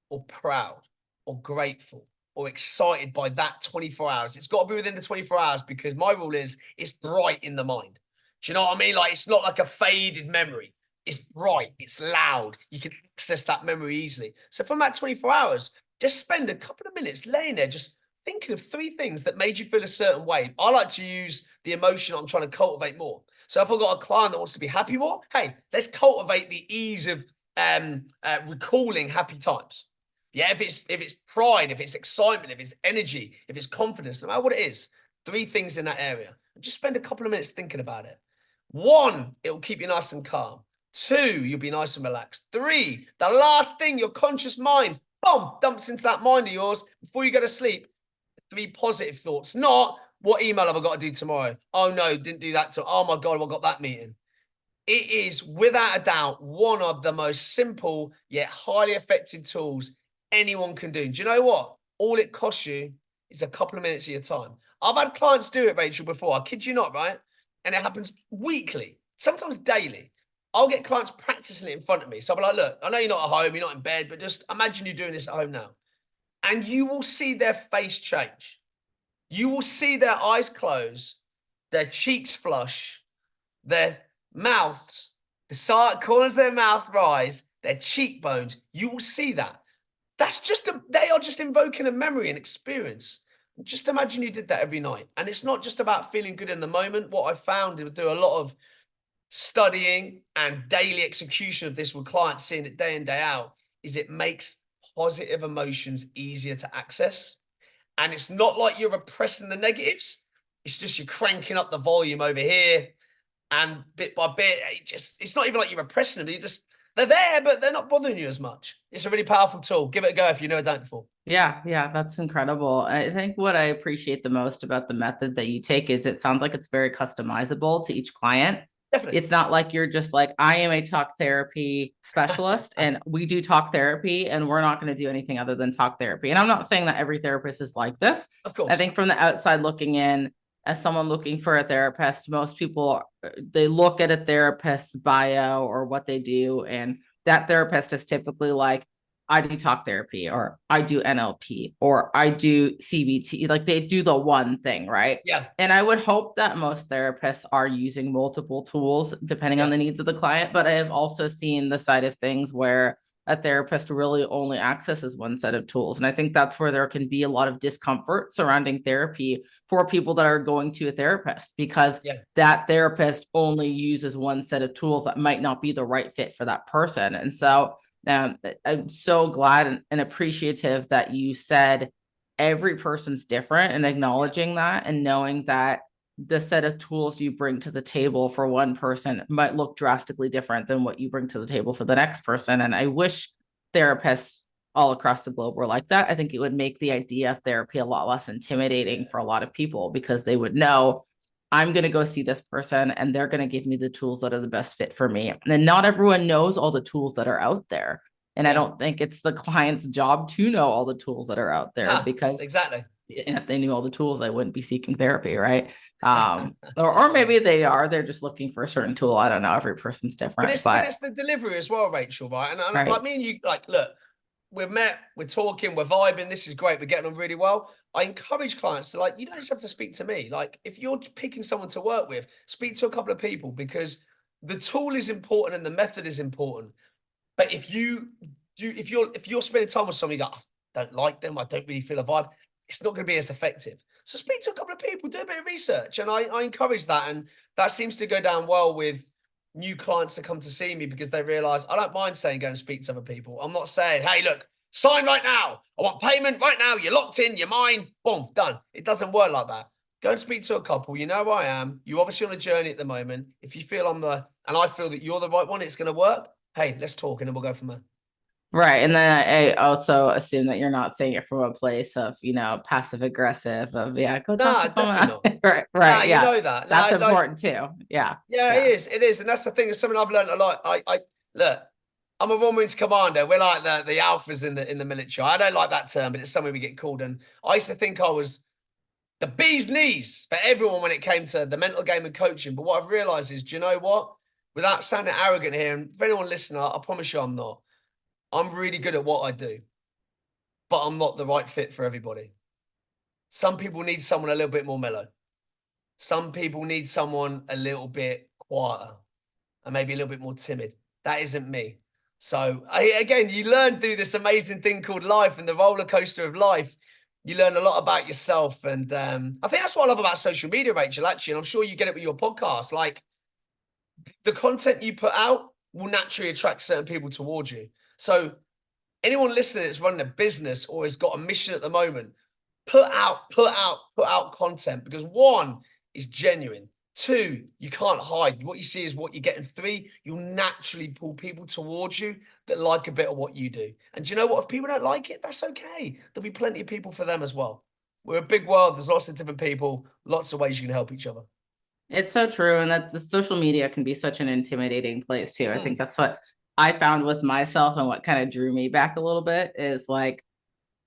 or proud or grateful or excited by that 24 hours. It's got to be within the 24 hours because my rule is it's bright in the mind. Do you know what I mean? Like, it's not like a faded memory. It's bright, it's loud. You can access that memory easily. So from that 24 hours, just spend a couple of minutes laying there, just thinking of 3 things that made you feel a certain way. I like to use the emotion I'm trying to cultivate more. So if I've got a client that wants to be happy more, hey, let's cultivate the ease of recalling happy times. Yeah, if it's pride, if it's excitement, if it's energy, if it's confidence, no matter what it is, 3 things in that area. Just spend a couple of minutes thinking about it. 1, it will keep you nice and calm. 2, you'll be nice and relaxed. 3, the last thing, your conscious mind, boom, dumps into that mind of yours before you go to sleep. 3 positive thoughts, not what email have I got to do tomorrow? Oh no, didn't do that. Oh my God, I got that meeting. It is without a doubt one of the most simple yet highly effective tools anyone can do. Do you know what? All it costs you is a couple of minutes of your time. I've had clients do it, Rachel, before. I kid you not, right? And it happens weekly, sometimes daily. I'll get clients practicing it in front of me. So I'll be like, look, I know you're not at home, you're not in bed, but just imagine you're doing this at home now. And you will see their face change. You will see their eyes close, their cheeks flush, their mouths, the side corners of their mouth rise, their cheekbones. You will see that. They are just invoking a memory and experience. Just imagine you did that every night. And it's not just about feeling good in the moment. What I found through a lot of studying and daily execution of this with clients, seeing it day in, day out, is it makes positive emotions easier to access. And it's not like you're repressing the negatives. It's just you're cranking up the volume over here. And bit by bit, it's not even like you're repressing them. They're there, but they're not bothering you as much. It's a really powerful tool. Give it a go if you've never done it before. Yeah, that's incredible. I think what I appreciate the most about the method that you take is it sounds like it's very customizable to each client. Definitely. It's not like you're just like, I am a talk therapy specialist and we do talk therapy and we're not going to do anything other than talk therapy. And I'm not saying that every therapist is like this. Of course. I think from the outside looking in, as someone looking for a therapist, most people, they look at a therapist's bio or what they do, and that therapist is typically like, I do talk therapy, or I do NLP, or I do CBT. Like they do the one thing, right? Yeah. And I would hope that most therapists are using multiple tools depending on the needs of the client. But I have also seen the side of things where a therapist really only accesses one set of tools. And I think that's where there can be a lot of discomfort surrounding therapy for people that are going to a therapist, because that therapist only uses one set of tools that might not be the right fit for that person. And so I'm so glad and appreciative that you said every person's different, and acknowledging that and knowing that the set of tools you bring to the table for one person might look drastically different than what you bring to the table for the next person. And I wish therapists all across the globe were like that. I think it would make the idea of therapy a lot less intimidating for a lot of people, because they would know, I'm going to go see this person and they're going to give me the tools that are the best fit for me. And not everyone knows all the tools that are out there. And I don't think it's the client's job to know all the tools that are out there, because exactly. if they knew all the tools, they wouldn't be seeking therapy, right? Or maybe they're just looking for a certain tool. I don't know. Every person's different. But it's the delivery as well, Rachel, right? And right. Like me and you, like, look, we've met, we're talking, we're vibing. This is great. We're getting on really well. I encourage clients to, like, you don't just have to speak to me. Like, if you're picking someone to work with, speak to a couple of people, because the tool is important and the method is important. But if you're spending time with someone, you go, I don't like them, I don't really feel a vibe, it's not going to be as effective. So speak to a couple of people, do a bit of research. And I encourage that. And that seems to go down well with new clients that come to see me, because they realize I don't mind saying go and speak to other people. I'm not saying, hey, look, sign right now. I want payment right now. You're locked in, you're mine. Boom, done. It doesn't work like that. Go and speak to a couple. You know who I am. You're obviously on a journey at the moment. If you feel and I feel that you're the right one, it's going to work. Hey, let's talk and then we'll go from there. Right. And then I also assume that you're not saying it from a place of, passive aggressive of, yeah, go talk to Nah, definitely someone. not. Right. Nah, Right. you Yeah. know that. That's No, no, important too. Yeah. yeah, Yeah. it is, and that's the thing. It's something I've learned a lot. I look. I'm a Royal Marines Commando. We're like the alphas in the military. I don't like that term, but it's something we get called. And I used to think I was the bee's knees for everyone when it came to the mental game and coaching. But what I've realized is, do you know what? Without sounding arrogant here, and for anyone listening, I promise you I'm not. I'm really good at what I do, but I'm not the right fit for everybody. Some people need someone a little bit more mellow. Some people need someone a little bit quieter and maybe a little bit more timid. That isn't me. So again, you learn through this amazing thing called life and the roller coaster of life. You learn a lot about yourself, and I think that's what I love about social media, Rachel. Actually, and I'm sure you get it with your podcast. Like the content you put out will naturally attract certain people towards you. So anyone listening that's running a business or has got a mission at the moment, put out content, because one is genuine. Two, you can't hide. What you see is what you get. And three, you'll naturally pull people towards you that like a bit of what you do. And do you know what? If people don't like it, that's okay. There'll be plenty of people for them as well. We're a big world. There's lots of different people, lots of ways you can help each other. It's so true. And that the social media can be such an intimidating place too. I think Mm, that's what I found with myself and what kind of drew me back a little bit is like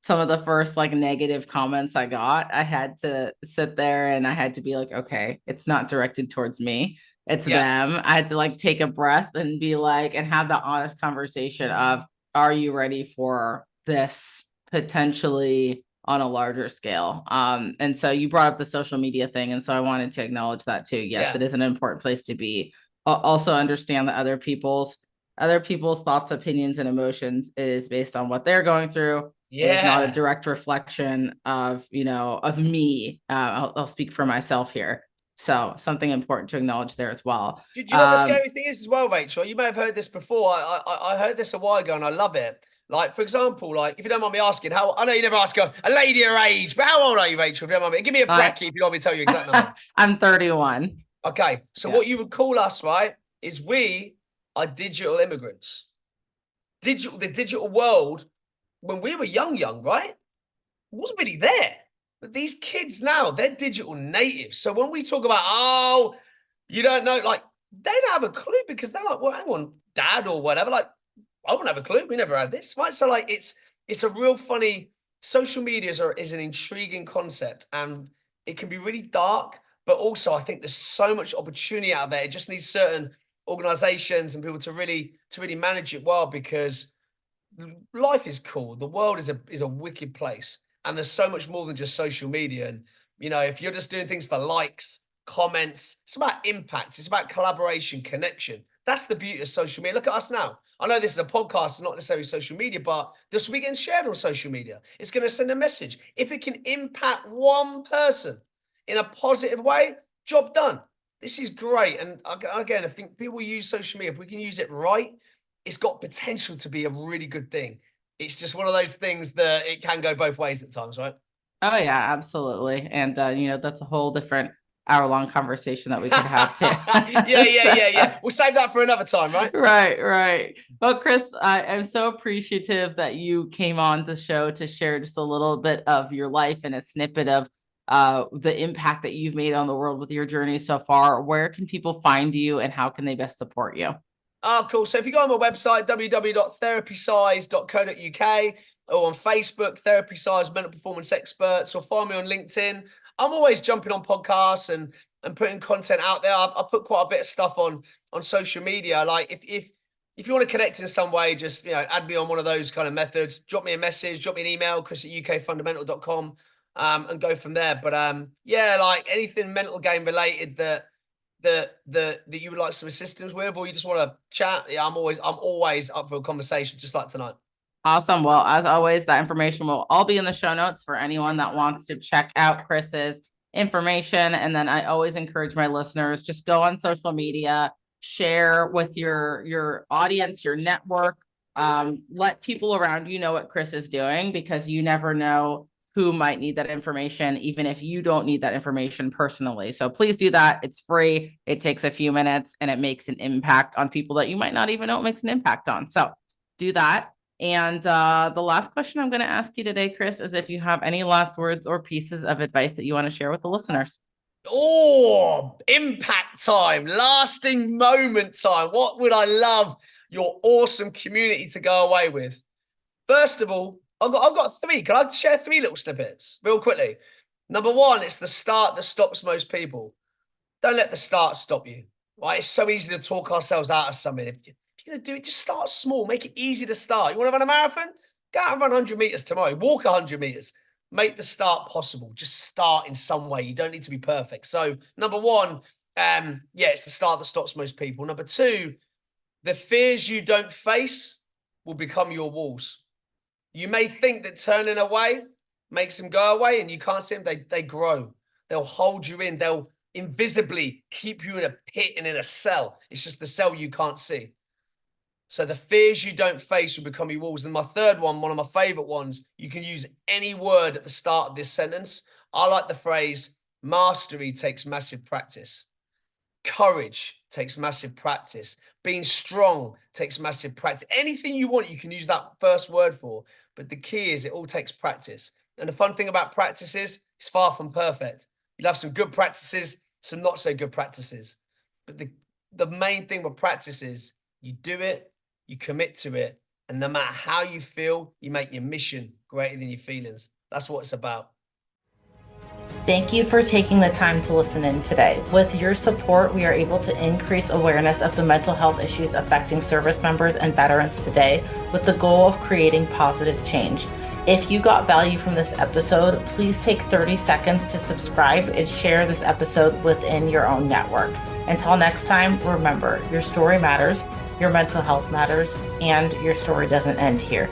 some of the first like negative comments I got, I had to sit there and I had to be like, okay, it's not directed towards me. It's yeah, them. I had to like take a breath and be like, and have the honest conversation of, are you ready for this potentially on a larger scale? And so you brought up the social media thing. And so I wanted to acknowledge that too. Yes, yeah, it is an important place to be. Also understand that other people's thoughts, opinions, and emotions is based on what they're going through. It is not a yeah. direct reflection of me. I'll speak for myself here. So something important to acknowledge there as well. Do you know what the scary thing is as well, Rachel? You may have heard this before. I heard this a while ago, and I love it. Like, for example, like if you don't mind me asking, how I know you never ask a lady her age, but how old are you, Rachel? If you don't mind me, give me a I bracket if you don't want me to tell you exact number. I'm 31. Okay, so Yeah. what you would call us, right, is we are digital immigrants. The digital world, when we were young, right, wasn't really there. But these kids now, they're digital natives. So when we talk about, oh, you don't know, like they don't have a clue because they're like, well, hang on, dad or whatever. Like, I wouldn't have a clue. We never had this, right? So like, it's a real funny. Social media is an intriguing concept, and it can be really dark. But also, I think there's so much opportunity out there. It just needs certain organizations and people to really manage it well, because life is cool. The world is a wicked place, and there's so much more than just social media. And if you're just doing things for likes, comments, it's about impact. It's about collaboration, connection. That's the beauty of social media. Look at us now. I know this is a podcast, it's not necessarily social media, but this will be getting shared on social media. It's going to send a message. If it can impact one person in a positive way, job done. This is great. And again, I think people use social media. If we can use it right, it's got potential to be a really good thing. It's just one of those things that it can go both ways at times, right? Oh yeah, absolutely. And that's a whole different hour-long conversation that we could have too. Yeah. We'll save that for another time, right? Right, right. Well, Chris, I'm so appreciative that you came on the show to share just a little bit of your life and a snippet of the impact that you've made on the world with your journey so far. Where can people find you and how can they best support you? Oh, cool. So if you go on my website, www.therapysize.co.uk, or on Facebook, Therapy Size Mental Performance Experts, or find me on LinkedIn. I'm always jumping on podcasts and putting content out there. I put quite a bit of stuff on social media. Like if you want to connect in some way, just add me on one of those kind of methods. Drop me a message, drop me an email, chris@ukfundamental.com, and go from there. But yeah, like anything mental game related that you would like some assistance with, or you just want to chat, yeah, I'm always up for a conversation, just like tonight. Awesome. Well, as always, that information will all be in the show notes for anyone that wants to check out Chris's information. And then I always encourage my listeners, just go on social media, share with your audience, your network, let people around you know what Chris is doing, because you never know who might need that information, even if you don't need that information personally. So please do that. It's free. It takes a few minutes and it makes an impact on people that you might not even know it makes an impact on. So do that. And the last question I'm going to ask you today, Chris, is if you have any last words or pieces of advice that you want to share with the listeners. Oh, impact time, lasting moment time. What would I love your awesome community to go away with? First of all, I've got three. Can I share three little snippets real quickly? Number one, it's the start that stops most people. Don't let the start stop you. Right? It's so easy to talk ourselves out of something. If you're going to do it, just start small. Make it easy to start. You want to run a marathon? Go out and run 100 meters tomorrow. Walk 100 meters. Make the start possible. Just start in some way. You don't need to be perfect. So number one, it's the start that stops most people. Number two, the fears you don't face will become your walls. You may think that turning away makes them go away and you can't see them. They grow. They'll hold you in. They'll invisibly keep you in a pit and in a cell. It's just the cell you can't see. So the fears you don't face will become your walls. And my third one of my favorite ones, you can use any word at the start of this sentence. I like the phrase, mastery takes massive practice. Courage takes massive practice. Being strong takes massive practice. Anything you want, you can use that first word for. But the key is it all takes practice. And the fun thing about practice is it's far from perfect. You'll have some good practices, some not so good practices. But the main thing with practice is you do it, you commit to it, and no matter how you feel, you make your mission greater than your feelings. That's what it's about. Thank you for taking the time to listen in today. With your support, we are able to increase awareness of the mental health issues affecting service members and veterans today with the goal of creating positive change. If you got value from this episode, please take 30 seconds to subscribe and share this episode within your own network. Until next time, remember, your story matters, your mental health matters, and your story doesn't end here.